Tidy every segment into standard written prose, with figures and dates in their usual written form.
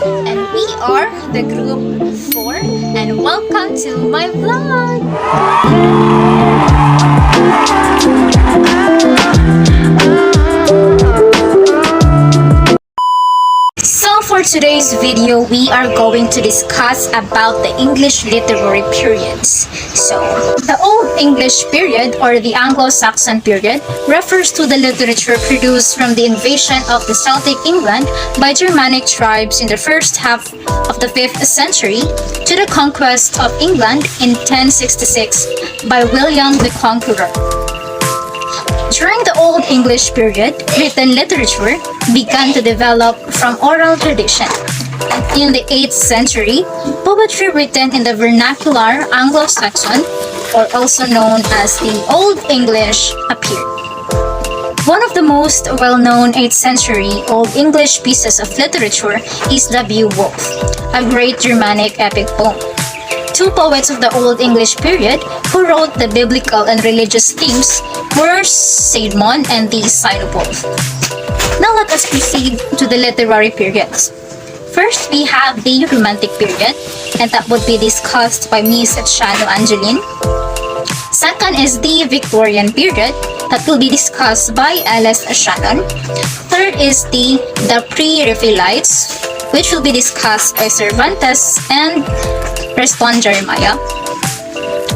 and we are the group 4 and welcome to my vlog! So for today's video, we are going to discuss about the English literary periods. So, the Old English period or the Anglo-Saxon period refers to the literature produced from the invasion of the Celtic England by Germanic tribes in the first half of the 5th century to the conquest of England in 1066 by William the Conqueror. During the Old English period, written literature began to develop from oral tradition. And in the 8th century, poetry written in the vernacular Anglo-Saxon, or also known as the Old English, appeared. One of the most well-known 8th century Old English pieces of literature is the Beowulf, a great Germanic epic poem. Two poets of the Old English period who wrote the biblical and religious themes were Caedmon and the Cynewulf. Now let us proceed to the literary periods. First, we have the Romantic period, and that would be discussed by Miss Shano Angeline. Second is the Victorian period, that will be discussed by Alice Shannon. Third is the Pre-Raphaelites, which will be discussed by Cervantes and Preston Jeremiah.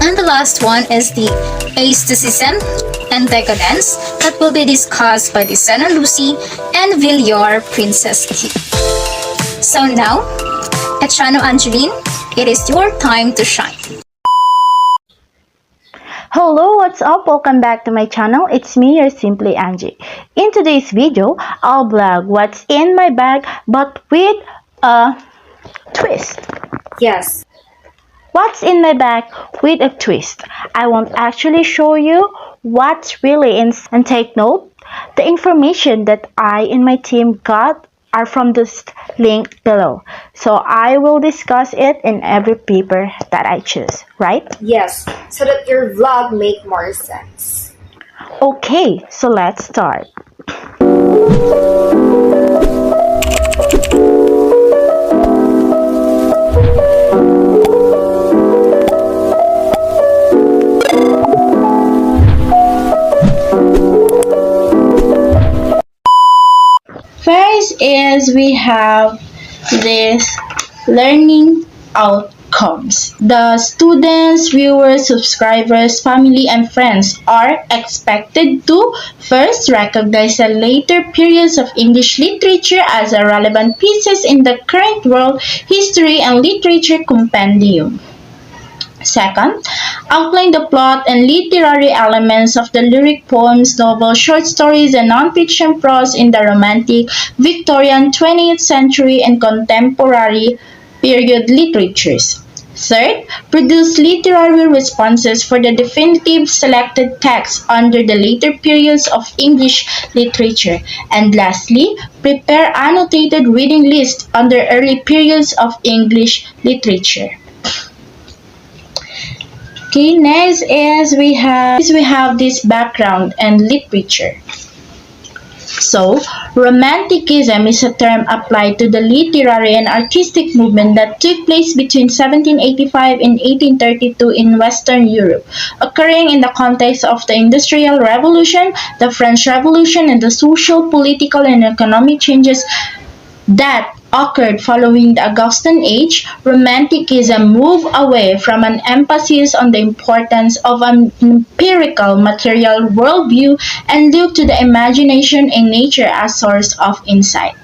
And the last one is the Aestheticism and Decadence, that will be discussed by the Sena Lucy and Villiers Princess Key. So now, Etchano Angeline, it is your time to shine. Hello, what's up? Welcome back to my channel. It's me, your Simply Angie. In today's video, I'll vlog what's in my bag but with a twist. Yes. What's in my bag with a twist? I won't actually show you what's really in, and take note, the information that I and my team got are from this link below. So I will discuss it in every paper that I choose, right? Yes, so that your vlog make more sense. Okay, so let's start. First is we have this learning outcomes. The students, viewers, subscribers, family, and friends are expected to first recognize the later periods of English literature as a relevant pieces in the current world history and literature compendium. Second, outline the plot and literary elements of the lyric poems, novels, short stories, and non-fiction prose in the Romantic, Victorian, 20th century, and contemporary period literatures. Third, produce literary responses for the definitive selected texts under the later periods of English literature. And lastly, prepare annotated reading lists under early periods of English literature. Okay, next is we have this background and literature. So, Romanticism is a term applied to the literary and artistic movement that took place between 1785 and 1832 in Western Europe, occurring in the context of the Industrial Revolution, the French Revolution, and the social, political, and economic changes that occurred following the Augustan Age. Romanticism moved away from an emphasis on the importance of an empirical material worldview and looked to the imagination and nature as source of insight.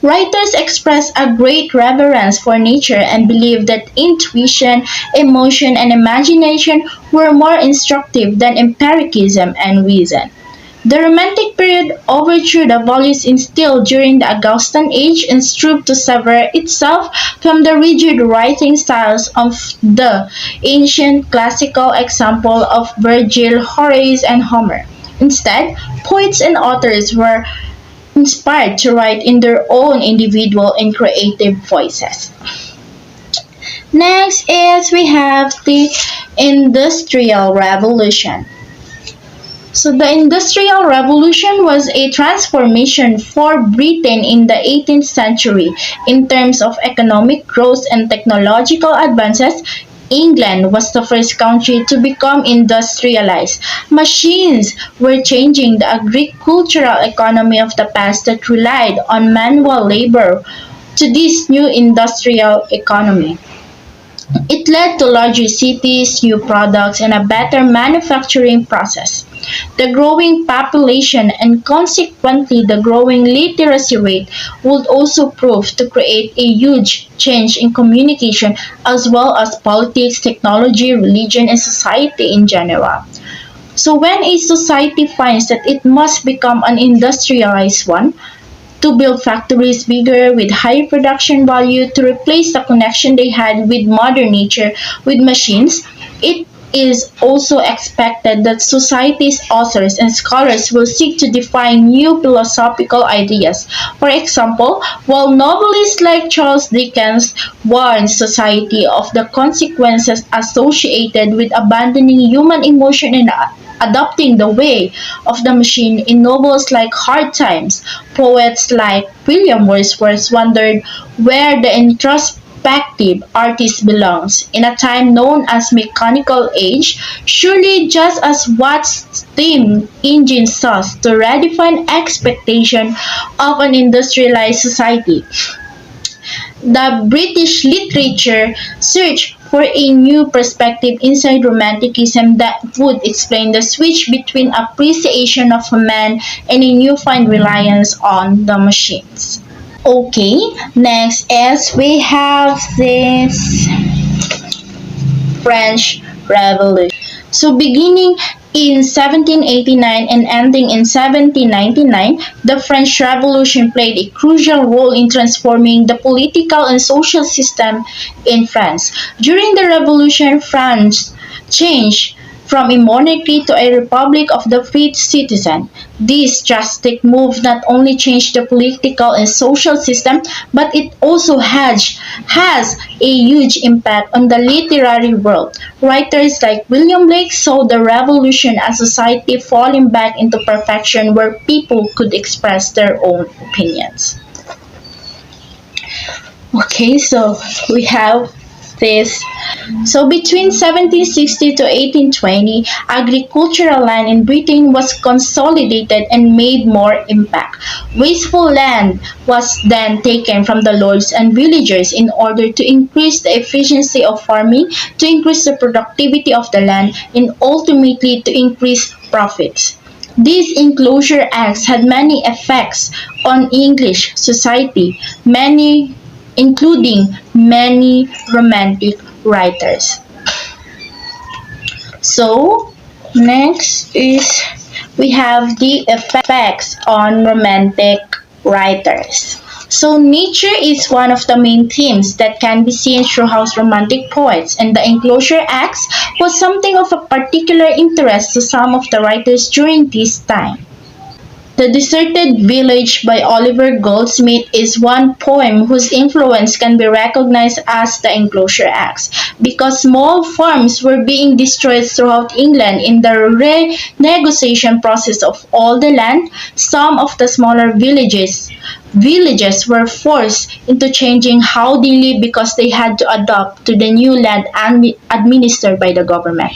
Writers express a great reverence for nature and believed that intuition, emotion, and imagination were more instructive than empiricism and reason. The Romantic period overthrew the values instilled during the Augustan Age and strove to sever itself from the rigid writing styles of the ancient classical example of Virgil, Horace, and Homer. Instead, poets and authors were inspired to write in their own individual and creative voices. Next is we have the Industrial Revolution. So the Industrial Revolution was a transformation for Britain in the 18th century. In terms of economic growth and technological advances, England was the first country to become industrialized. Machines were changing the agricultural economy of the past that relied on manual labor to this new industrial economy. It led to larger cities, new products, and a better manufacturing process. The growing population and consequently the growing literacy rate would also prove to create a huge change in communication as well as politics, technology, religion, and society in general. So when a society finds that it must become an industrialized one, to build factories bigger with higher production value to replace the connection they had with mother nature with machines, it is also expected that society's authors and scholars will seek to define new philosophical ideas. For example, while novelists like Charles Dickens warn society of the consequences associated with abandoning human emotion and adopting the way of the machine in novels like Hard Times, poets like William Wordsworth wondered where the introspective artist belongs in a time known as mechanical age, surely just as what steam engines sought to redefine expectation of an industrialized society. The British literature searched for a new perspective inside Romanticism that would explain the switch between appreciation of a man and a newfound reliance on the machines. Okay, next is we have this French Revolution. So beginning in 1789 and ending in 1799, the French Revolution played a crucial role in transforming the political and social system in France. During the Revolution, France changed from a monarchy to a republic of the free citizen. This drastic move not only changed the political and social system, but it also has a huge impact on the literary world. Writers like William Blake saw the revolution as a society falling back into perfection where people could express their own opinions. Okay, so we have this. So between 1760 to 1820, agricultural land in Britain was consolidated and made more impact. Wasteful land was then taken from the lords and villagers in order to increase the efficiency of farming, to increase the productivity of the land, and ultimately to increase profits. These enclosure acts had many effects on English society, including many romantic writers. So, next is we have the effects on romantic writers. So, nature is one of the main themes that can be seen throughout romantic poets, and the enclosure acts was something of a particular interest to some of the writers during this time. The Deserted Village by Oliver Goldsmith is one poem whose influence can be recognized as the Enclosure Acts, because small farms were being destroyed throughout England in the renegotiation process of all the land. Some of the smaller villages were forced into changing how they live because they had to adapt to the new land administered by the government.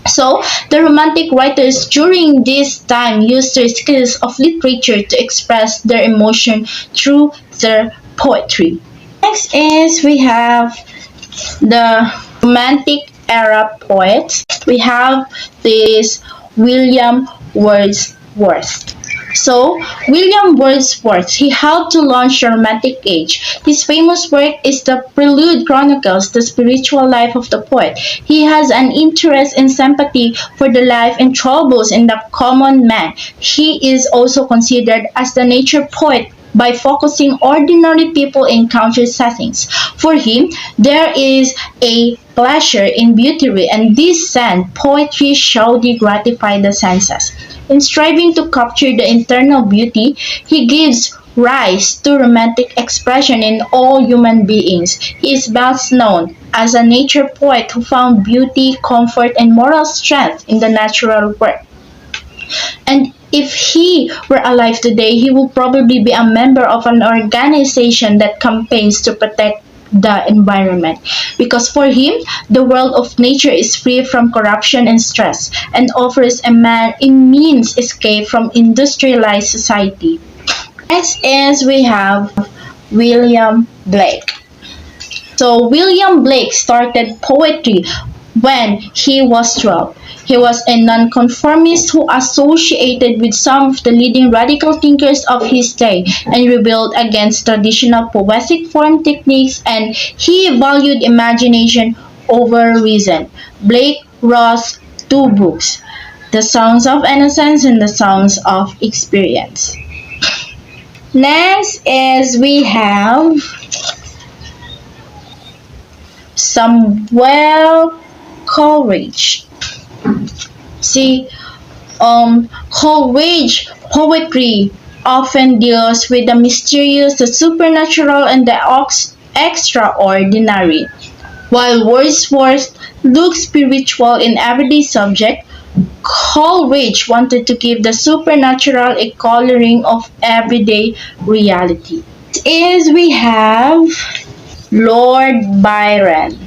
So, the Romantic writers during this time used their skills of literature to express their emotion through their poetry. Next is we have the Romantic era poets. We have this William Wordsworth. So, William Wordsworth, he helped to launch the Romantic Age. His famous work is The Prelude chronicles the spiritual life of the poet. He has an interest and sympathy for the life and troubles in the common man. He is also considered as the nature poet by focusing ordinary people in country settings. For him, there is a pleasure in beauty, and this sense, poetry surely gratify the senses. In striving to capture the internal beauty, he gives rise to romantic expression in all human beings. He is best known as a nature poet who found beauty, comfort, and moral strength in the natural world. And if he were alive today, he would probably be a member of an organization that campaigns to protect the environment. Because for him, the world of nature is free from corruption and stress and offers a man a means escape from industrialized society. Next is we have William Blake. So William Blake started poetry when he was 12. He was a nonconformist who associated with some of the leading radical thinkers of his day and rebelled against traditional poetic form techniques, and he valued imagination over reason. Blake wrote two books, The Songs of Innocence and The Songs of Experience. Next is we have Samuel Coleridge. See, Coleridge poetry often deals with the mysterious, the supernatural, and the extraordinary, while Wordsworth looks spiritual in everyday subject. Coleridge wanted to give the supernatural a coloring of everyday reality. Is we have Lord Byron.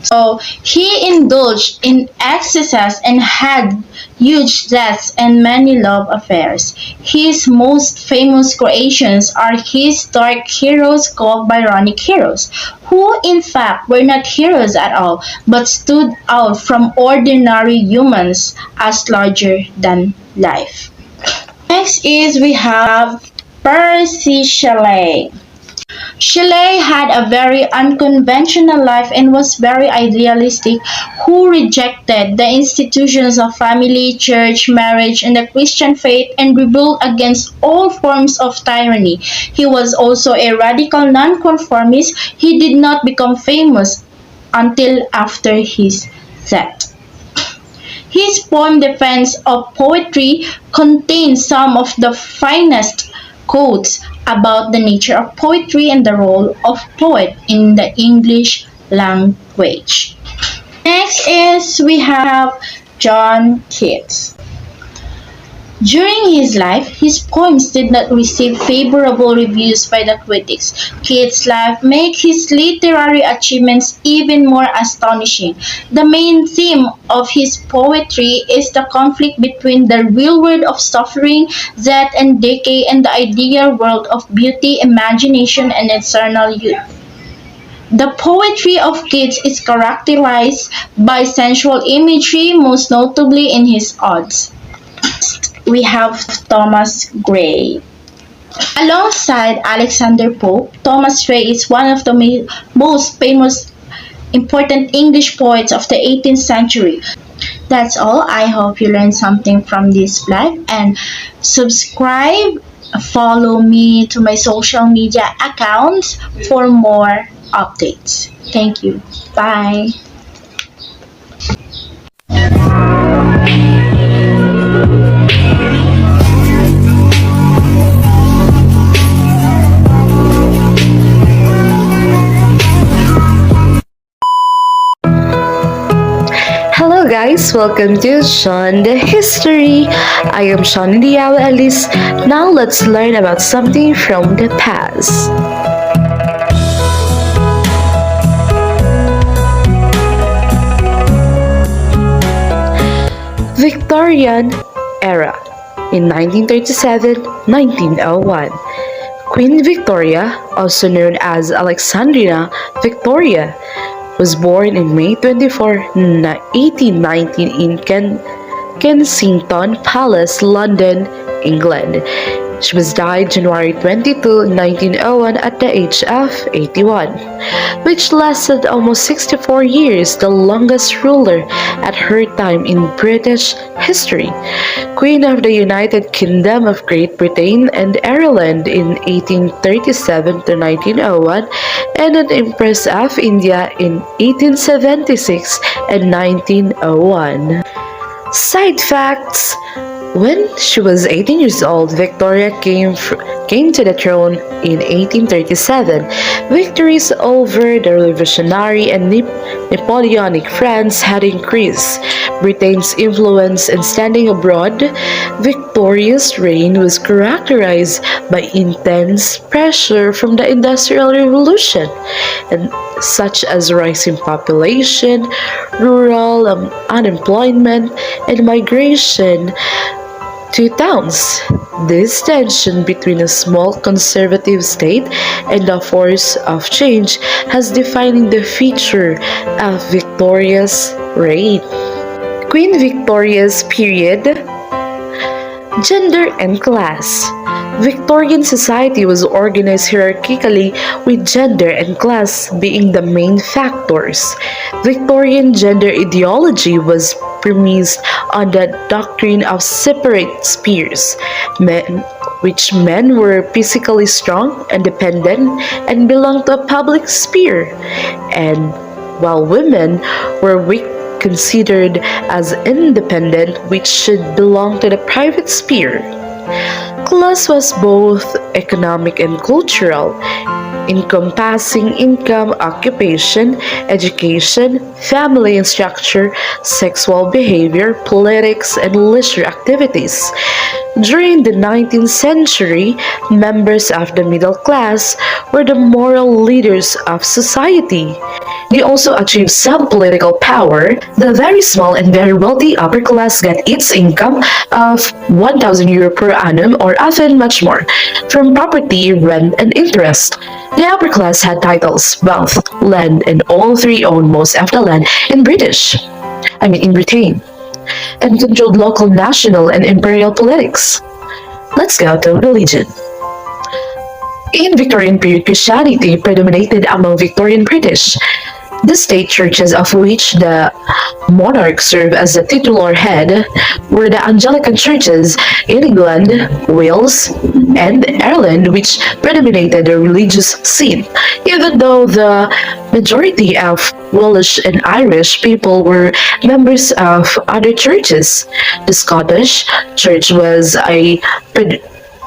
So he indulged in excesses and had huge debts and many love affairs. His most famous creations are his dark heroes called Byronic heroes, who in fact were not heroes at all, but stood out from ordinary humans as larger than life. Next is we have Percy Shelley. Shelley had a very unconventional life and was very idealistic, who rejected the institutions of family, church, marriage, and the Christian faith and rebelled against all forms of tyranny. He was also a radical nonconformist. He did not become famous until after his death. His poem Defense of Poetry contains some of the finest quotes about the nature of poetry and the role of poet in the English language. Next is we have John Keats. During his life, his poems did not receive favorable reviews by the critics. Keats' life makes his literary achievements even more astonishing. The main theme of his poetry is the conflict between the real world of suffering, death, and decay and the ideal world of beauty, imagination, and eternal youth. The poetry of Keats is characterized by sensual imagery, most notably in his odes. We have Thomas Gray. Alongside Alexander Pope, Thomas Gray is one of the most famous important English poets of the 18th century. That's all. I hope you learned something from this vlog, and subscribe, follow me to my social media accounts for more updates. Thank you. Bye. Hello guys, welcome to Sean the History. I am Sean Diao Alice. Now let's learn about something from the past. Victorian era in 1937-1901. Queen Victoria, also known as Alexandrina Victoria, was born in May 24, 1819 in Kensington Palace, London, England. She was died January 22, 1901 at the age of 81, which lasted almost 64 years, the longest ruler at her time in British history. Queen of the United Kingdom of Great Britain and Ireland in 1837 to 1901, and an Empress of India in 1876 and 1901. Side facts: When she was 18 years old, Victoria came to the throne in 1837. Victories over the revolutionary and Napoleonic France had increased Britain's influence and standing abroad. Victoria's reign was characterized by intense pressure from the Industrial Revolution, and such as rising population, rural unemployment, and migration to towns. This tension between a small conservative state and a force of change has defined the feature of Victoria's reign. Queen Victoria's period. Gender and class. Victorian society was organized hierarchically with gender and class being the main factors. Victorian gender ideology was premised on the doctrine of separate spheres, men were physically strong, independent, and belonged to a public sphere, and while women were weak considered as independent, which should belong to the private sphere. Class was both economic and cultural, encompassing income, occupation, education, family and structure, sexual behavior, politics, and leisure activities. During the 19th century, members of the middle class were the moral leaders of society. They also achieved some political power. The very small and very wealthy upper class got its income of €1,000 per annum or often much more from property, rent, and interest. The upper class had titles, wealth, land, and all three owned most of the land in Britain, and controlled local, national, and imperial politics. Let's go to religion. In Victorian period, Christianity predominated among Victorian British. The state churches of which the monarch served as the titular head were the Anglican churches in England, Wales, and Ireland, which predominated the religious scene, even though the majority of Welsh and Irish people were members of other churches. The Scottish church was a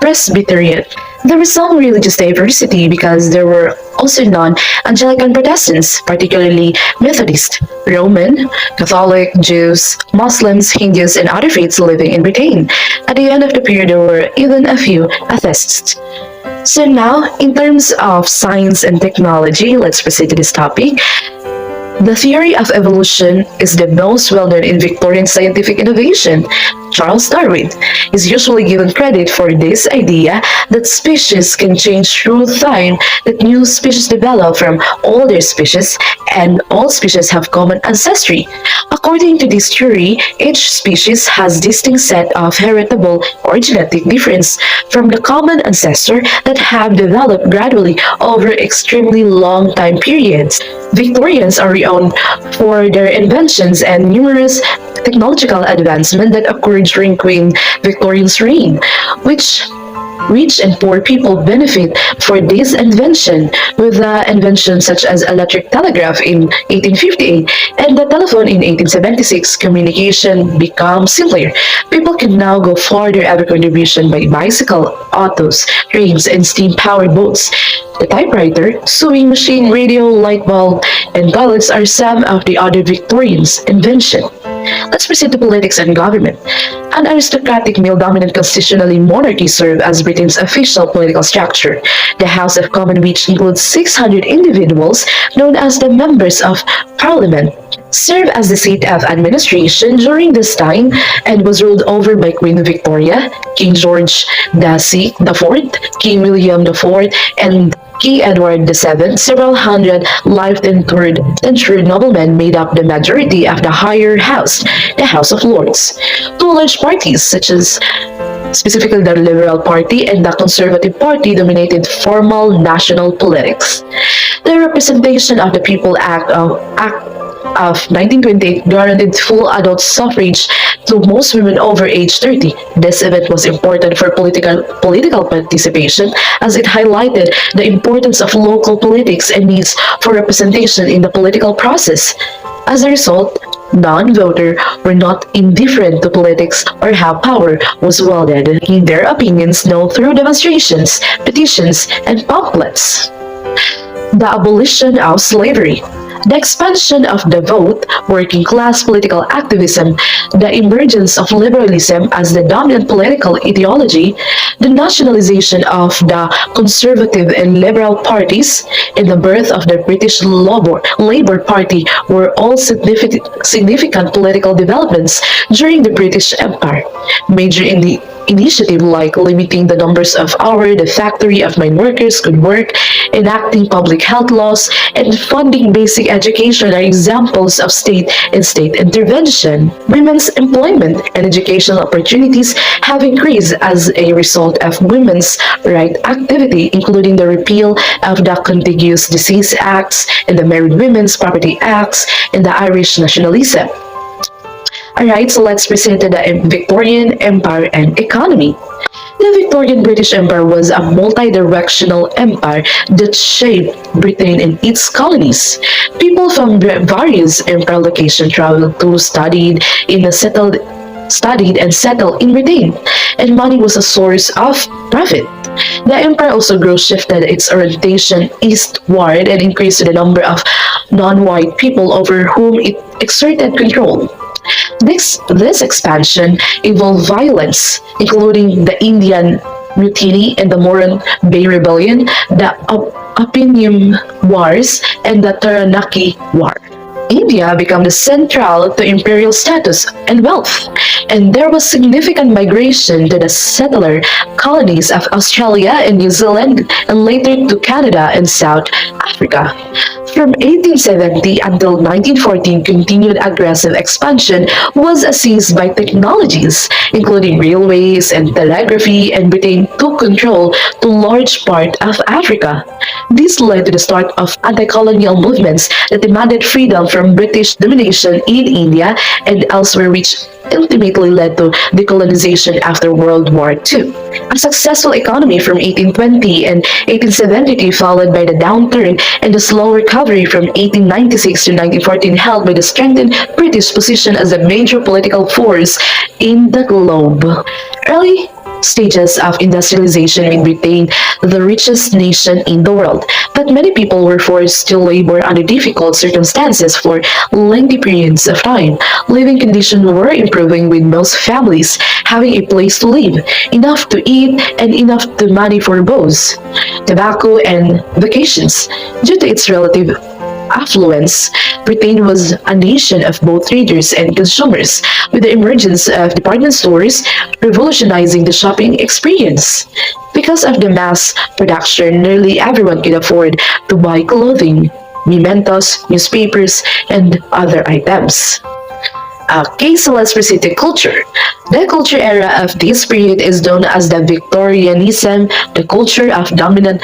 Presbyterian. There was some religious diversity because there were also non-Anglican Protestants, particularly Methodist, Roman, Catholic, Jews, Muslims, Hindus, and other faiths living in Britain. At the end of the period, there were even a few atheists. So now, in terms of science and technology, let's proceed to this topic. The theory of evolution is the most well-known in Victorian scientific innovation. Charles Darwin is usually given credit for this idea that species can change through time, that new species develop from older species, and all species have common ancestry. According to this theory, each species has distinct set of heritable or genetic difference from the common ancestor that have developed gradually over extremely long time periods. Victorians are renowned for their inventions and numerous technological advancements that occurred during Queen Victoria's reign, which rich and poor people benefit for this invention, with inventions such as electric telegraph in 1858 and the telephone in 1876. Communication becomes simpler. People can now go farther every contribution by bicycle, autos, trains, and steam-powered boats. The typewriter, sewing machine, radio, light bulb, and toilets are some of the other Victorians' inventions. Let's proceed to politics and government. An aristocratic male-dominant constitutionally monarchy served as Britain's official political structure. The House of Commons, which includes 600 individuals known as the Members of Parliament, served as the seat of administration during this time and was ruled over by Queen Victoria, King George IV, King William IV, and King Edward VII. Several hundred life-tenured noblemen made up the majority of the higher house, the House of Lords. Two large parties, such as specifically the Liberal Party and the Conservative Party, dominated formal national politics. The Representation of the People Act of 1928 guaranteed full adult suffrage to most women over age 30. This event was important for political participation as it highlighted the importance of local politics and needs for representation in the political process. As a result, non-voter were not indifferent to politics or how power was wielded, making their opinions known through demonstrations, petitions, and pamphlets. The abolition of slavery. The expansion of the vote, working class political activism, the emergence of liberalism as the dominant political ideology, the nationalization of the conservative and liberal parties, and the birth of the British Labour Party were all significant political developments during the British Empire. Major initiative like limiting the numbers of hours the factory of mine workers could work, enacting public health laws, and funding basic education are examples of state and state intervention. Women's employment and educational opportunities have increased as a result of women's right activity, including the repeal of the Contiguous Disease Acts and the Married Women's Property Acts and the Irish nationalism. Alright, so let's present the Victorian Empire and economy. The Victorian British Empire was a multi-directional empire that shaped Britain and its colonies. People from various empire locations traveled to studied and settled in Britain, and money was a source of profit. The empire also shifted its orientation eastward and increased the number of non-white people over whom it exerted control. This expansion involved violence, including the Indian Mutiny and the Moran Bay Rebellion, the Opium Wars, and the Taranaki War. India became the central to imperial status and wealth, and there was significant migration to the settler colonies of Australia and New Zealand, and later to Canada and South Africa. From 1870 until 1914, continued aggressive expansion was seized by technologies, including railways and telegraphy, and Britain took control to large part of Africa. This led to the start of anti-colonial movements that demanded freedom from British domination in India and elsewhere, which ultimately led to decolonization after World War II. A successful economy from 1820 and 1873 followed by the downturn and the slow recovery from 1896 to 1914 held by the strengthened British position as a major political force in the globe. Early stages of industrialization made Britain the richest nation in the world, but many people were forced to labor under difficult circumstances for lengthy periods of time. Living conditions were improving, with most families having a place to live, enough to eat, and enough to money for both tobacco and vacations. Due to its relative affluence, Britain was a nation of both traders and consumers, with the emergence of department stores revolutionizing the shopping experience. Because of the mass production, nearly everyone could afford to buy clothing, mementos, newspapers, and other items. Okay, so let's proceed to culture. The culture era of this period is known as the Victorianism, the culture of dominant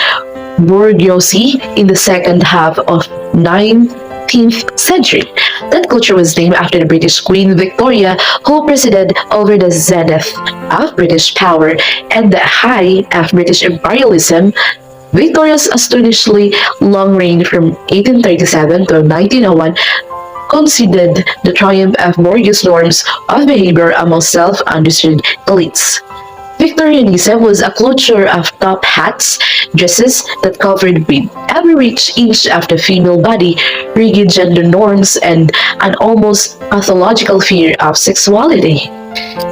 bourgeoisie in the second half of 19th century. That culture was named after the British Queen Victoria, who presided over the zenith of British power and the height of British imperialism. Victoria's astonishingly long reign from 1837 to 1901 considered the triumph of bourgeois norms of behavior among self-understood elites. Victorianism was a culture of top hats, dresses that covered with every inch of the female body, rigid gender norms, and an almost pathological fear of sexuality.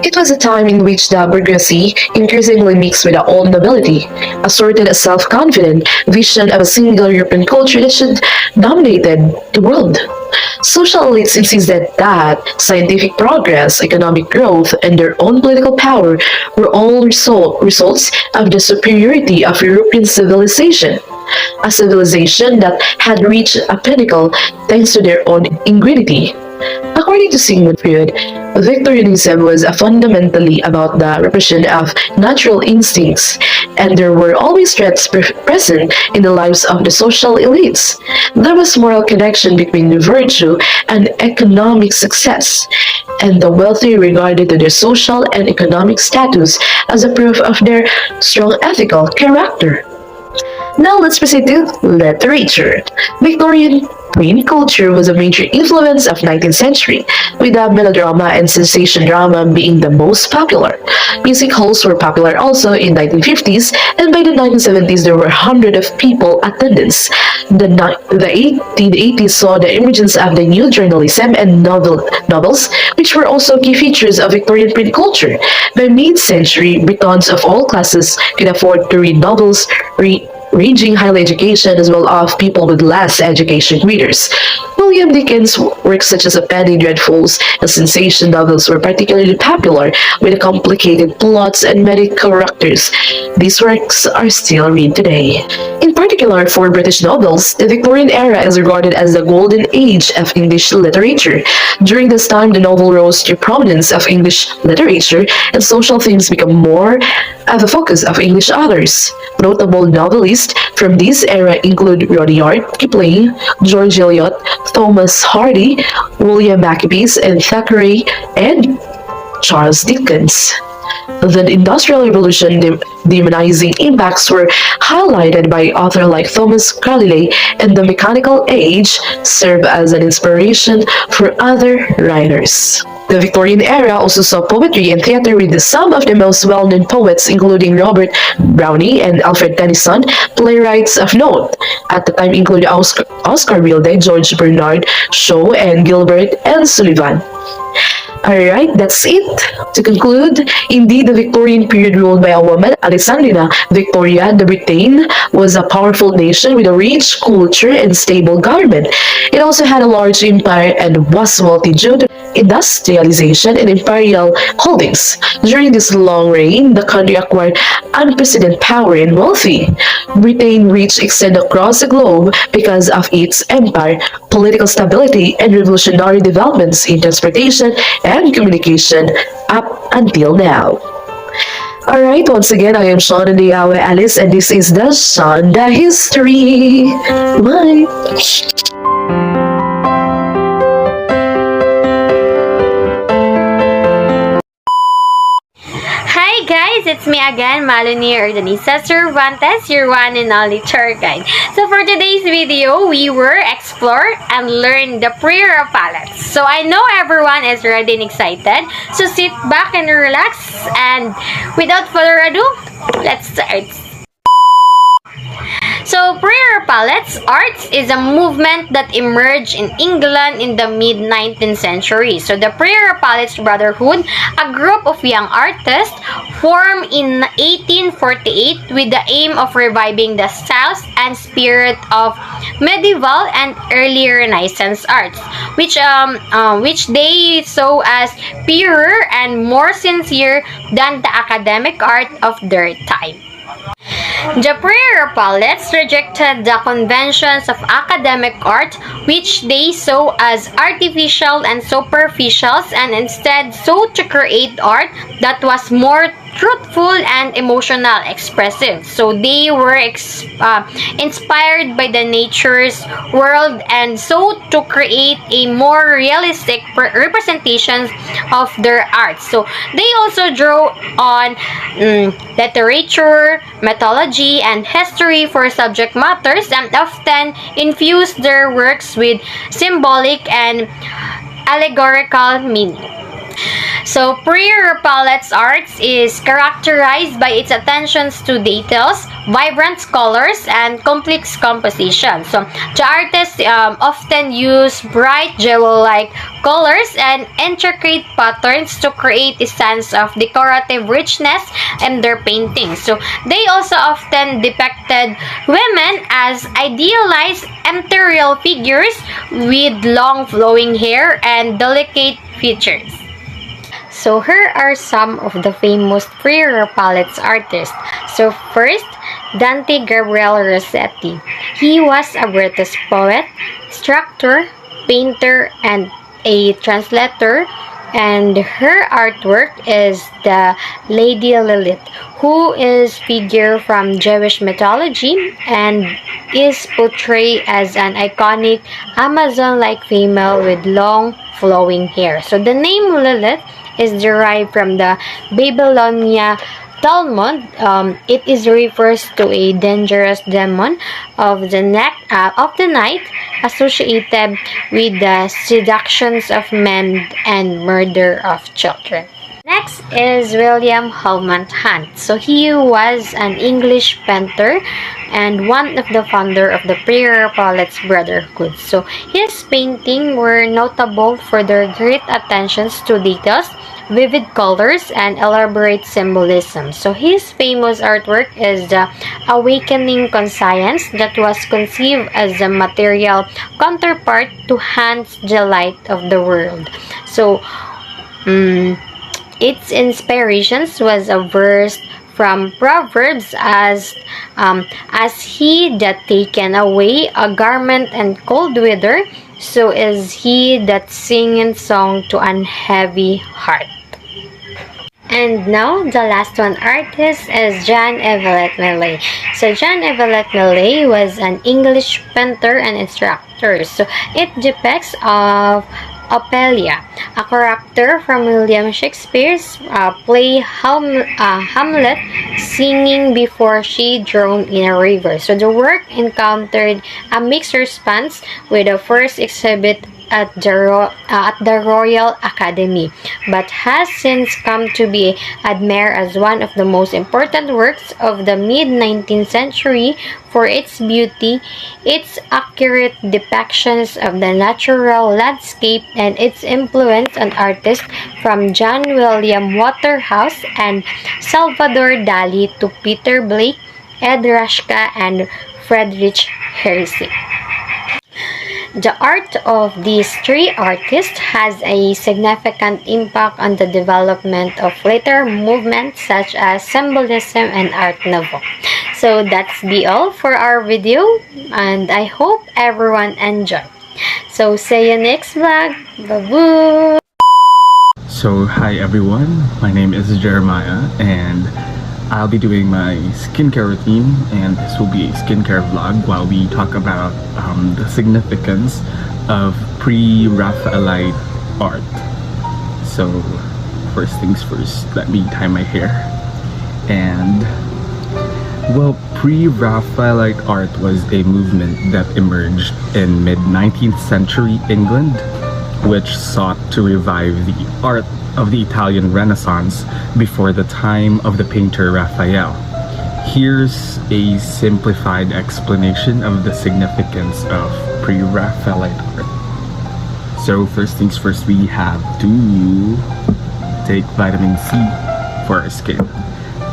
It was a time in which the bourgeoisie increasingly mixed with the old nobility, assorted a self-confident vision of a single European culture that should dominated the world. Social elites insisted that scientific progress, economic growth, and their own political power were all results of the superiority of European civilization, a civilization that had reached a pinnacle thanks to their own ingenuity. According to Sigmund Freud, Victorianism was fundamentally about the repression of natural instincts, and there were always threats present in the lives of the social elites. There was moral connection between virtue and economic success, and the wealthy regarded their social and economic status as a proof of their strong ethical character. Now let's proceed to literature. Victorian Victorian culture was a major influence of 19th century, with the melodrama and sensation drama being the most popular. Music halls were popular also in 1950s, and by the 1970s there were hundreds of people attendance. The 1880s saw the emergence of the new journalism and novels, which were also key features of Victorian print culture. By mid-century, Britons of all classes could afford to read novels, ranging highly education as well as people with less education readers. William Dickens' works such as Penny Dreadfuls and sensation novels were particularly popular with complicated plots and many characters. These works are still read today. In particular, for British novels, the Victorian era is regarded as the golden age of English literature. During this time, the novel rose to prominence of English literature and social themes became more of a focus of English authors. Notable novelists from this era include Rudyard Kipling, George Eliot, Thomas Hardy, William Makepeace, and Thackeray, and Charles Dickens. The Industrial Revolution demonizing impacts were highlighted by authors like Thomas Carlyle, and the Mechanical Age served as an inspiration for other writers. The Victorian era also saw poetry and theater with some of the most well-known poets including Robert Browning and Alfred Tennyson. Playwrights of note at the time include Oscar Wilde, George Bernard Shaw, and Gilbert and Sullivan. Alright, that's it. To conclude, indeed the Victorian period ruled by a woman, Alexandrina Victoria de Britain, was a powerful nation with a rich culture and stable government. It also had a large empire and was wealthy due to industrialization and imperial holdings. During this long reign, the country acquired unprecedented power and wealthy. Britain reached extend across the globe because of its empire, political stability, and revolutionary developments in transportation and communication up until now. Alright, once again, I am Shonda Diawe Alice, and this is the Shonda History. Bye! Hi guys, it's me again, Maluni Ordanisa Cervantes, your one and only tour guide. So for today's video, we will explore and learn the prayer palettes. So I know everyone is ready and excited, so sit back and relax, and without further ado, let's start. So, prayer palettes arts is a movement that emerged in England in the mid-19th century. So, the prayer palettes brotherhood, a group of young artists, formed in 1848 with the aim of reviving the styles and spirit of medieval and early Renaissance arts, which they saw as purer and more sincere than the academic art of their time. The prayer palettes rejected the conventions of academic art, which they saw as artificial and superficial, and instead sought to create art that was more truthful and emotional expressive. So they were inspired by the nature's world and sought to create a more realistic representation of their art. So they also drew on literature, mythology, and history for subject matters, and often infused their works with symbolic and allegorical meaning. So, prayer palettes arts is characterized by its attentions to details, vibrant colors, and complex composition. So, the artists often use bright jewel-like colors and intricate patterns to create a sense of decorative richness in their paintings. So, they also often depicted women as idealized ethereal figures with long flowing hair and delicate features. So here are some of the famous prayer palettes artists. So first, Dante Gabriel Rossetti. He was a British poet, sculptor, painter, and a translator. And her artwork is the Lady Lilith, who is figure from Jewish mythology and is portrayed as an iconic Amazon-like female with long flowing hair. So the name Lilith is derived from the Babylonian Talmud, it is refers to a dangerous demon of the night associated with the seductions of men and murder of children. Next is William Helmont Hunt. So he was an English painter and one of the founder of the Pre-Raphaelite Brotherhood. So his paintings were notable for their great attentions to details, vivid colors, and elaborate symbolism. So his famous artwork is the Awakening Conscience that was conceived as the material counterpart to Hans the Light of the World. So its inspirations was a verse from Proverbs as he that taken away a garment and cold weather, so is he that singeth song to an heavy heart. And now, the last one artist is John Evelett Millay. So, John Evelett Millay was an English painter and instructor. So, it depicts of Ophelia, a character from William Shakespeare's play Hamlet, singing before she drowned in a river. So, the work encountered a mixed response with the first exhibit at the Royal Academy, but has since come to be admired as one of the most important works of the mid-19th century for its beauty, its accurate depictions of the natural landscape, and its influence on artists from John William Waterhouse and Salvador Dali to Peter Blake, Ed Rushka, and Friedrich Hersey. The art of these three artists has a significant impact on the development of later movements such as Symbolism and Art Nouveau. So that's all for our video, and I hope everyone enjoyed. So see you next vlog. Bye-bye! So hi everyone, my name is Jeremiah and I'll be doing my skincare routine, and this will be a skincare vlog while we talk about the significance of pre-Raphaelite art. So first things first, let me tie my hair. And well, pre-Raphaelite art was a movement that emerged in mid-19th century England, which sought to revive the art of the Italian Renaissance before the time of the painter Raphael. Here's a simplified explanation of the significance of pre-Raphaelite art. So first things first, we have to take vitamin C for our skin.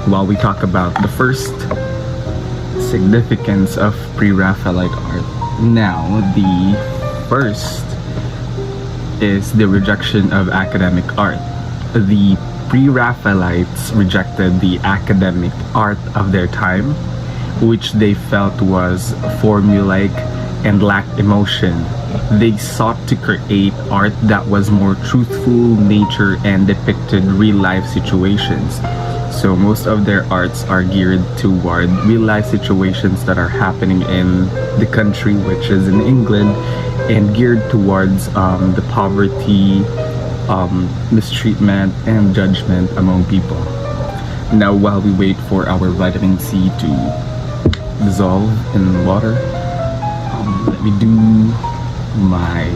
While we talk about the first significance of pre-Raphaelite art, now the first is the rejection of academic art. The pre-Raphaelites rejected the academic art of their time, which they felt was formulaic and lacked emotion. They sought to create art that was more truthful, nature, and depicted real-life situations. So most of their arts are geared toward real-life situations that are happening in the country, which is in England, and geared towards the poverty, mistreatment, and judgment among people. Now, while we wait for our vitamin C to dissolve in water, let me do my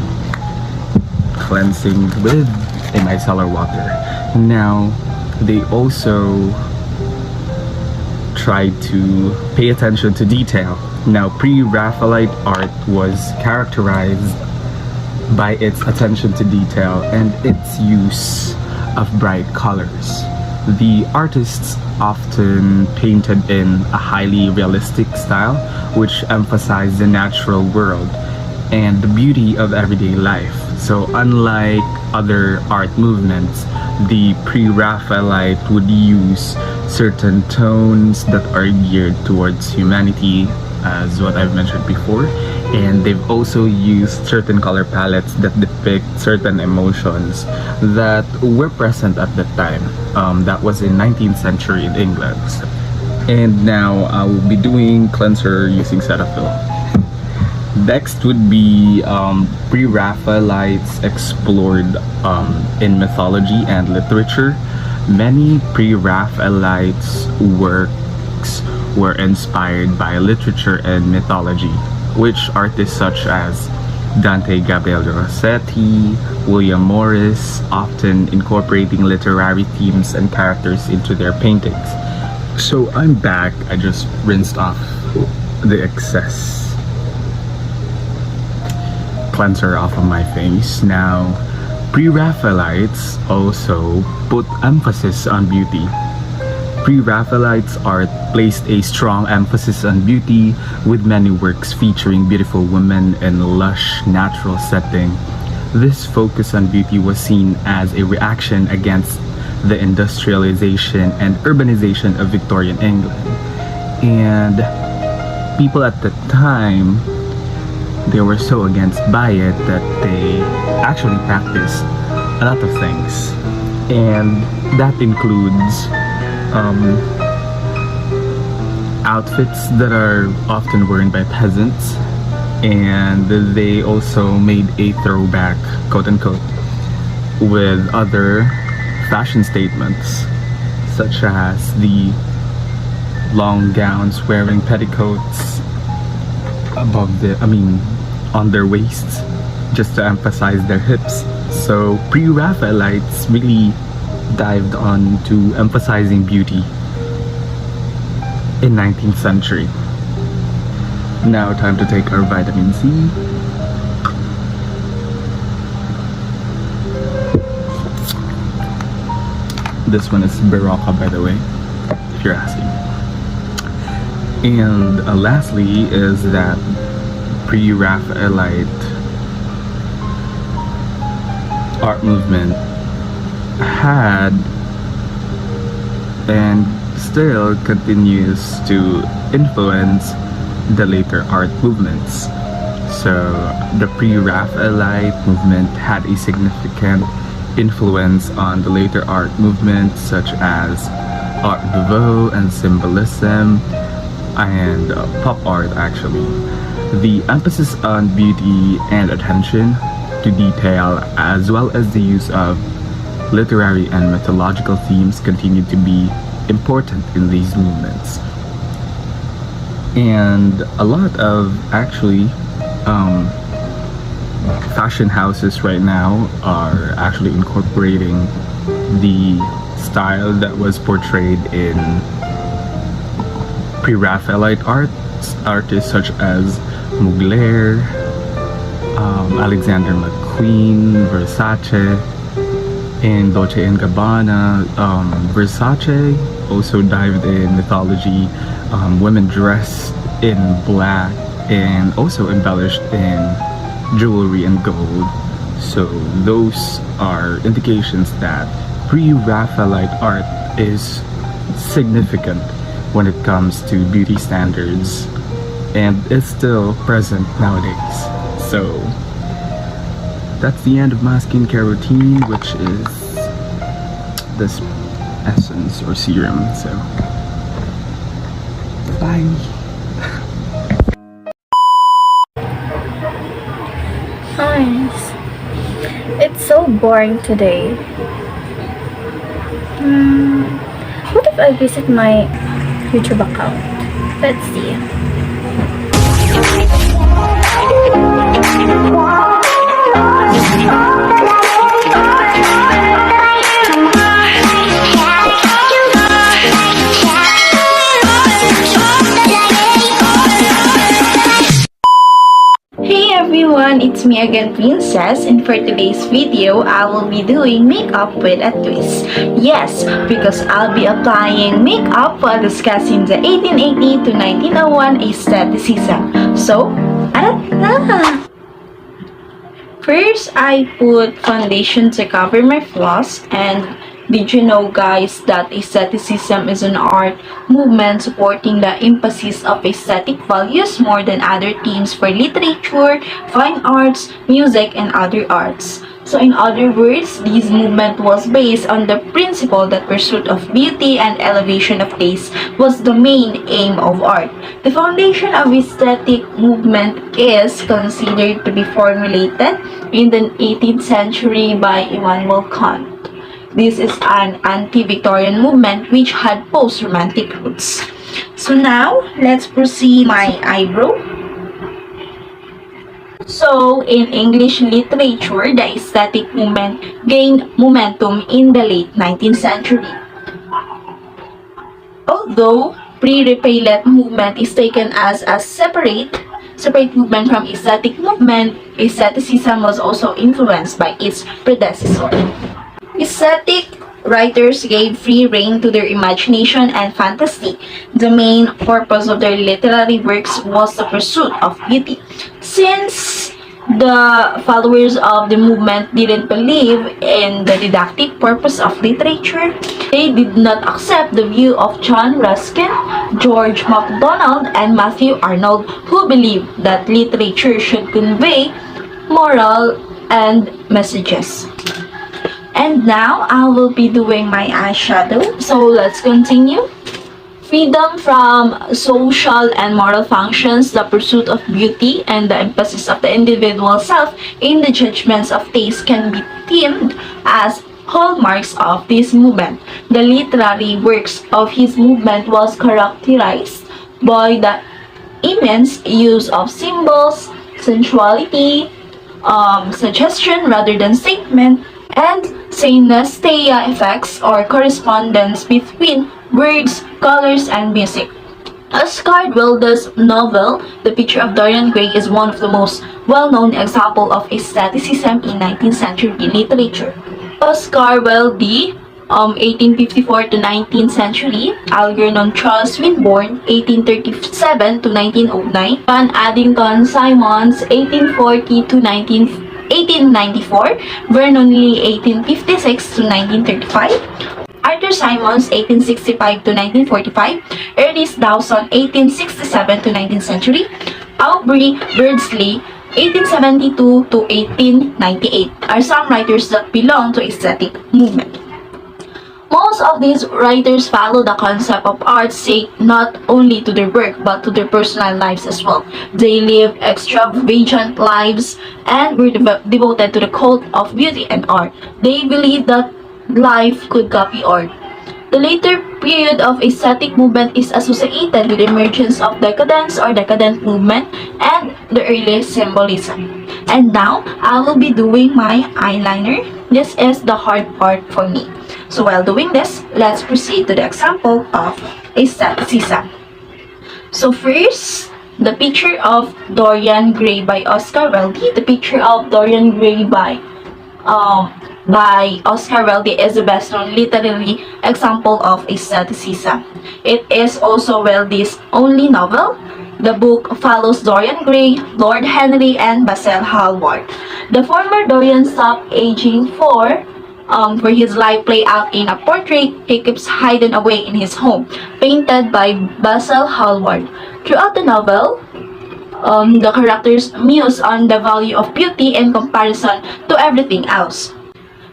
cleansing with a micellar water. Now, they also try to pay attention to detail. Now, pre-Raphaelite art was characterized by its attention to detail and its use of bright colors. The artists often painted in a highly realistic style, which emphasized the natural world and the beauty of everyday life. So unlike other art movements, the pre-Raphaelite would use certain tones that are geared towards humanity, as what I've mentioned before, and they've also used certain color palettes that depict certain emotions that were present at the time. That was in 19th century in England. And now I will be doing cleanser using Cetaphil. Next would be pre-Raphaelites explored in mythology and literature. Many pre-Raphaelites' works were inspired by literature and mythology, which artists such as Dante Gabriel Rossetti, William Morris, often incorporating literary themes and characters into their paintings. So I'm back. I just rinsed off the excess cleanser off of my face. Now, Pre-Raphaelites also put emphasis on beauty. Pre-Raphaelites art placed a strong emphasis on beauty, with many works featuring beautiful women in lush, natural setting. This focus on beauty was seen as a reaction against the industrialization and urbanization of Victorian England. And people at the time, they were so against by it that they actually practiced a lot of things. And that includes outfits that are often worn by peasants, and they also made a throwback, quote unquote, with other fashion statements, such as the long gowns wearing petticoats on their waists, just to emphasize their hips. So pre-Raphaelites really dived on to emphasizing beauty in 19th century. Now time to take our vitamin C. This one is Barocca, by the way, if you're asking. And lastly is that pre-Raphaelite art movement had and still continues to influence the later art movements. So the pre-Raphaelite movement had a significant influence on the later art movements such as Art Nouveau and Symbolism and pop art actually. The emphasis on beauty and attention to detail, as well as the use of literary and mythological themes, continued to be important in these movements. And a lot of actually fashion houses right now are actually incorporating the style that was portrayed in pre-Raphaelite artists such as Mugler, Alexander McQueen, Versace, and Dolce & Gabbana. Versace also dived in mythology, women dressed in black and also embellished in jewelry and gold. So those are indications that pre-Raphaelite art is significant when it comes to beauty standards and is still present nowadays. So that's the end of my skincare routine, which is this essence or serum. So bye. Nice. It's so boring today. What if I visit my YouTube account? Let's see. Hey everyone, it's me again, Princess, and for today's video, I will be doing makeup with a twist. Yes, because I'll be applying makeup while discussing the 1880 to 1901 aestheticism. So, arat na! First, I put foundation to cover my flaws, and did you know guys that aestheticism is an art movement supporting the emphasis of aesthetic values more than other themes for literature, fine arts, music, and other arts. So in other words, this movement was based on the principle that pursuit of beauty and elevation of taste was the main aim of art. The foundation of aesthetic movement is considered to be formulated in the 18th century by Immanuel Kant. This is an anti-Victorian movement which had post-romantic roots. So now, let's proceed my eyebrow. So, in English literature, the aesthetic movement gained momentum in the late 19th century. Although pre-Raphaelite movement is taken as a separate movement from aesthetic movement, aestheticism was also influenced by its predecessor. Aesthetic writers gave free rein to their imagination and fantasy. The main purpose of their literary works was the pursuit of beauty. Since the followers of the movement didn't believe in the didactic purpose of literature, they did not accept the view of John Ruskin, George MacDonald, and Matthew Arnold, who believed that literature should convey moral and messages. And now I will be doing my eyeshadow. So let's continue. Freedom from social and moral functions, the pursuit of beauty, and the emphasis of the individual self in the judgments of taste can be deemed as hallmarks of this movement. The literary works of his movement was characterized by the immense use of symbols, sensuality, suggestion rather than statement, and synesthesia effects or correspondence between words, colors, and music. Oscar Wilde's novel, The Picture of Dorian Gray, is one of the most well-known examples of aestheticism in 19th century literature. Oscar Wilde, 1854 to 19th century, Algernon Charles Swinburne, 1837 to 1909, John Addington Symonds, 1840 to 1894, Vernon Lee, 1856 to 1935, Arthur Symons, 1865 to 1945, Ernest Dowson, 1867 to 19th century, Aubrey Beardsley, 1872 to 1898, are some writers that belong to aesthetic movement. Most of these writers follow the concept of art's sake not only to their work but to their personal lives as well. They lived extravagant lives and were devoted to the cult of beauty and art. They believed that life could copy art. The later period of aesthetic movement is associated with the emergence of decadence or decadent movement and the early symbolism. And now, I will be doing my eyeliner. This is the hard part for me. So while doing this, let's proceed to the example of aestheticism. So first, the picture of Dorian Gray by Oscar Wilde. The picture of Dorian Gray by Oscar Wilde is the best-known literary example of aestheticism. It is also Wilde's only novel. The book follows Dorian Gray, Lord Henry, and Basil Hallward. The former Dorian stopped aging for his life play out in a portrait he keeps hidden away in his home, painted by Basil Hallward. Throughout the novel, the characters muse on the value of beauty in comparison to everything else.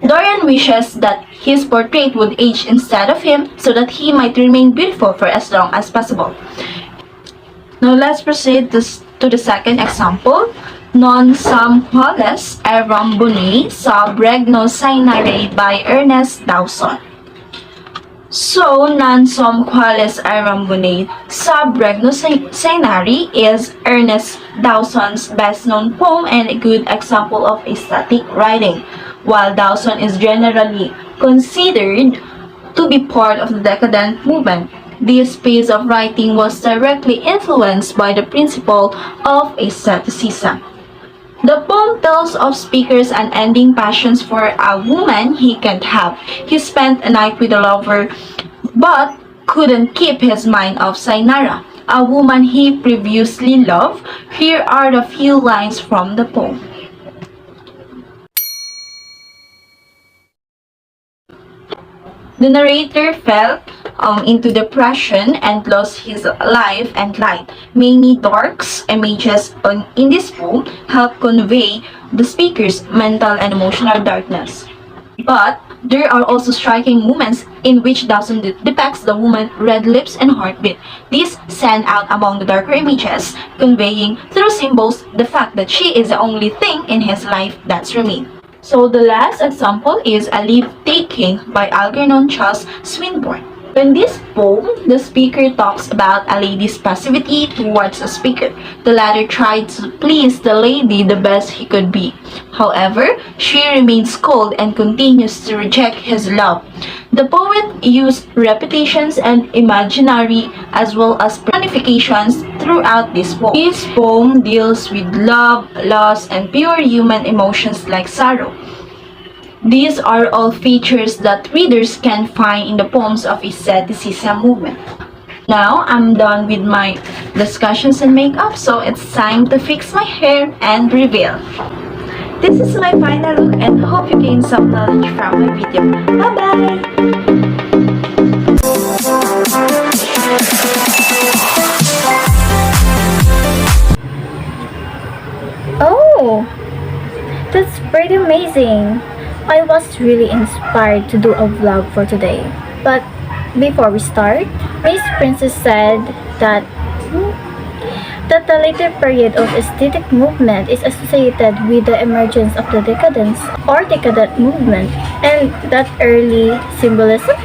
Dorian wishes that his portrait would age instead of him so that he might remain beautiful for as long as possible. Now let's proceed to the second example. Non sum quales eram boni sub regno Sainare by Ernest Dowson. So, non sum quales eram boni sub regno Sainare is Ernest Dowson's best-known poem and a good example of aesthetic writing. While Dowson is generally considered to be part of the decadent movement, this piece of writing was directly influenced by the principle of aestheticism. The poem tells of speakers unending passions for a woman he can't have. He spent a night with a lover but couldn't keep his mind off Sainara, a woman he previously loved. Here are the few lines from the poem. The narrator fell into depression and lost his life and light. Many dark images in this poem help convey the speaker's mental and emotional darkness. But there are also striking moments in which Dawson depicts the woman's red lips and heartbeat. These stand out among the darker images, conveying through symbols the fact that she is the only thing in his life that's remained. So the last example is a leaf take King by Algernon Charles Swinburne. In this poem, the speaker talks about a lady's passivity towards a speaker. The latter tried to please the lady the best he could be. However, she remains cold and continues to reject his love. The poet used repetitions and imaginary as well as personifications throughout this poem. This poem deals with love, loss, and pure human emotions like sorrow. These are all features that readers can find in the poems of aestheticism movement. Now, I'm done with my discussions and makeup, so it's time to fix my hair and reveal. This is my final look and hope you gain some knowledge from my video. Bye-bye! Oh, that's pretty amazing. I was really inspired to do a vlog for today. But before we start, Miss Princess said that the later period of aesthetic movement is associated with the emergence of the decadence or decadent movement and that early symbolism.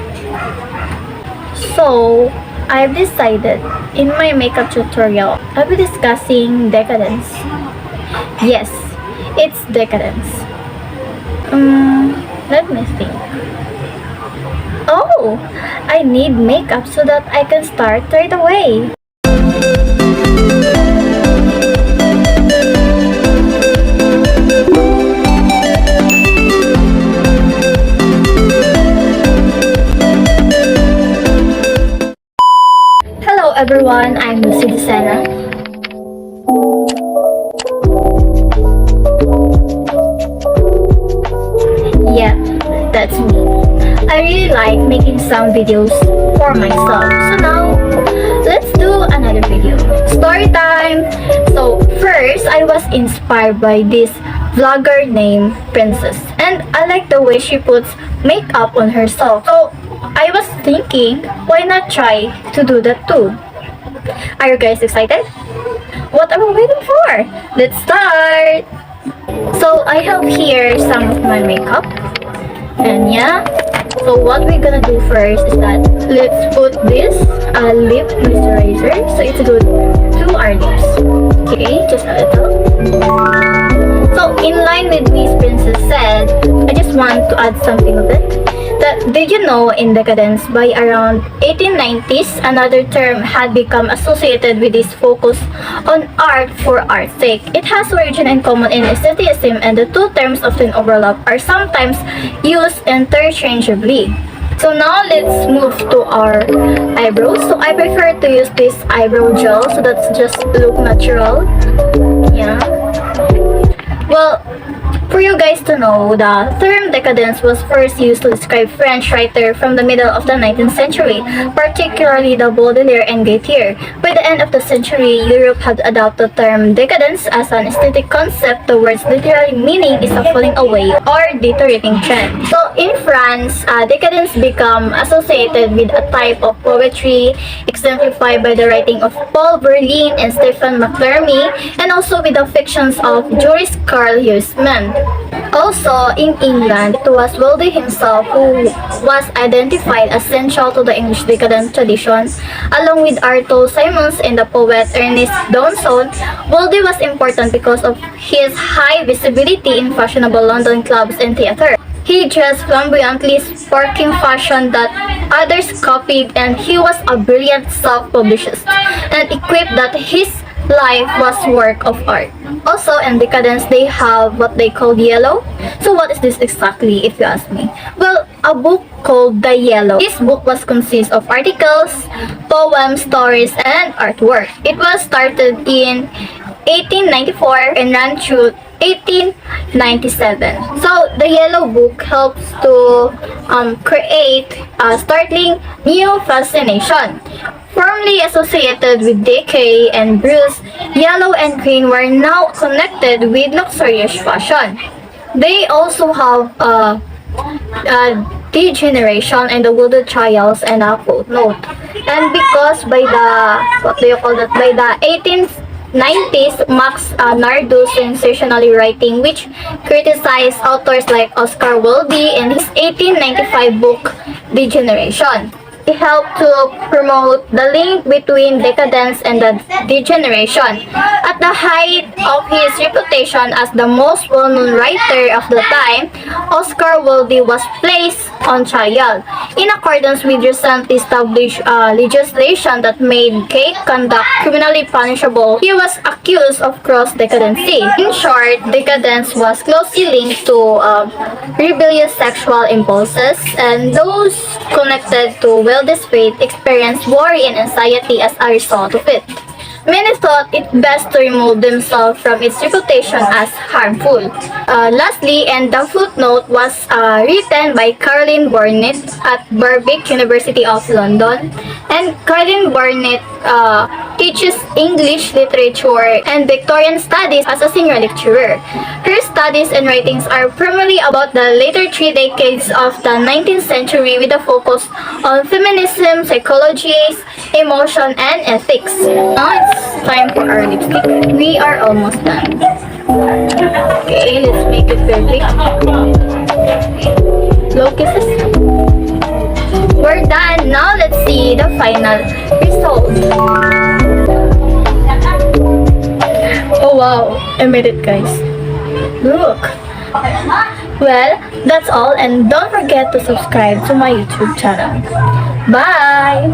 So, I've decided in my makeup tutorial, I'll be discussing decadence. Yes, it's decadence. Let me think. Oh, I need makeup so that I can start right away. Hello everyone, I'm Lucy Lucena. Yeah, that's me. I really like making some videos for myself. So now, let's do another video. Story time! So first, I was inspired by this vlogger named Princess. And I like the way she puts makeup on herself. So I was thinking, why not try to do that too? Are you guys excited? What are we waiting for? Let's start! So I have here some of my makeup. And yeah, so what we're gonna do first is that let's put this lip moisturizer so it's good to our lips. Okay, just a little. So in line with Miss Princess said, I just want to add something of it. That did you know in decadence by around 1890s another term had become associated with this focus on art for art's sake. It has origin in common in aestheticism and the two terms often overlap are sometimes used interchangeably. So now let's move to our eyebrows. So I prefer to use this eyebrow gel so that's just look natural. Yeah. Well, for you guys to know, the term decadence was first used to describe French writer from the middle of the 19th century, particularly the Baudelaire and Gautier. By the end of the century, Europe had adopted the term decadence as an aesthetic concept. The word's literary meaning is a falling away or deteriorating trend. So in France, decadence became associated with a type of poetry exemplified by the writing of Paul Verlaine and Stephen Mallarmé, and also with the fictions of Joris Karl Huysmans. Also, in England, it was Walde himself who was identified as central to the English decadent tradition, along with Arthur Symons and the poet Ernest Dowson. Walde was important because of his high visibility in fashionable London clubs and theatre. He dressed flamboyantly, sparking fashion that others copied, and he was a brilliant self-publicist and equipped that his life was work of art. Also, in decadence, they have what they call yellow. So what is this exactly, if you ask me? Well, a book called The Yellow. This book was consist of articles, poems, stories, and artwork. It was started in 1894 and ran through 1897. So the Yellow Book helps to create a startling new fascination. Formerly associated with decay and bruise, yellow and green were now connected with luxurious fashion. They also have degeneration and the wooded trials and a footnote. And because by the, what do you call that, by the 18th 90s, Max Nardus sensationally writing, which criticized authors like Oscar Wilde in his 1895 book, Degeneration. He helped to promote the link between decadence and the degeneration. At the height of his reputation as the most well-known writer of the time, Oscar Wilde was placed on trial. In accordance with recently established legislation that made gay conduct criminally punishable, he was accused of gross decadency. In short, decadence was closely linked to rebellious sexual impulses, and those connected to Wilde's fate experienced worry and anxiety as a result of it. Many thought it best to remove themselves from its reputation as harmful. Lastly, and the footnote was written by Caroline Burnett at Berwick University of London. And Caroline Burnett teaches English literature and Victorian studies as a senior lecturer. Her studies and writings are primarily about the later 3 decades of the 19th century with a focus on feminism, psychology, emotion, and ethics. Now it's time for our lipstick. We are almost done. Okay, let's make it perfect. Slow kisses. We're done. Now let's see the final result. Oh wow, I made it, guys. Look. Well, that's all, and don't forget to subscribe to my YouTube channel. Bye!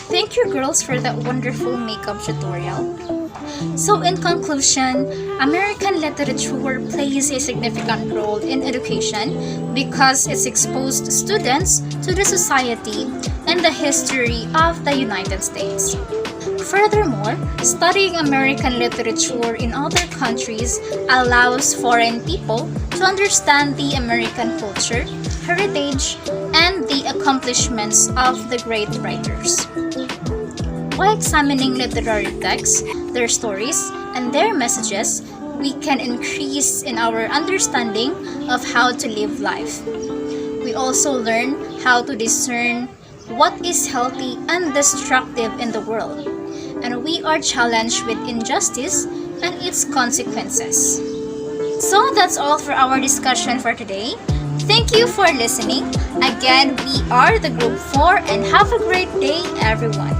Thank you, girls, for that wonderful makeup tutorial. So in conclusion, American literature plays a significant role in education because it's exposed students to the society and the history of the United States. Furthermore, studying American literature in other countries allows foreign people to understand the American culture, heritage, and the accomplishments of the great writers. By examining literary texts, their stories, and their messages, we can increase in our understanding of how to live life. We also learn how to discern what is healthy and destructive in the world, and we are challenged with injustice and its consequences. So that's all for our discussion for today. Thank you for listening. Again, we are the Group 4, and have a great day, everyone.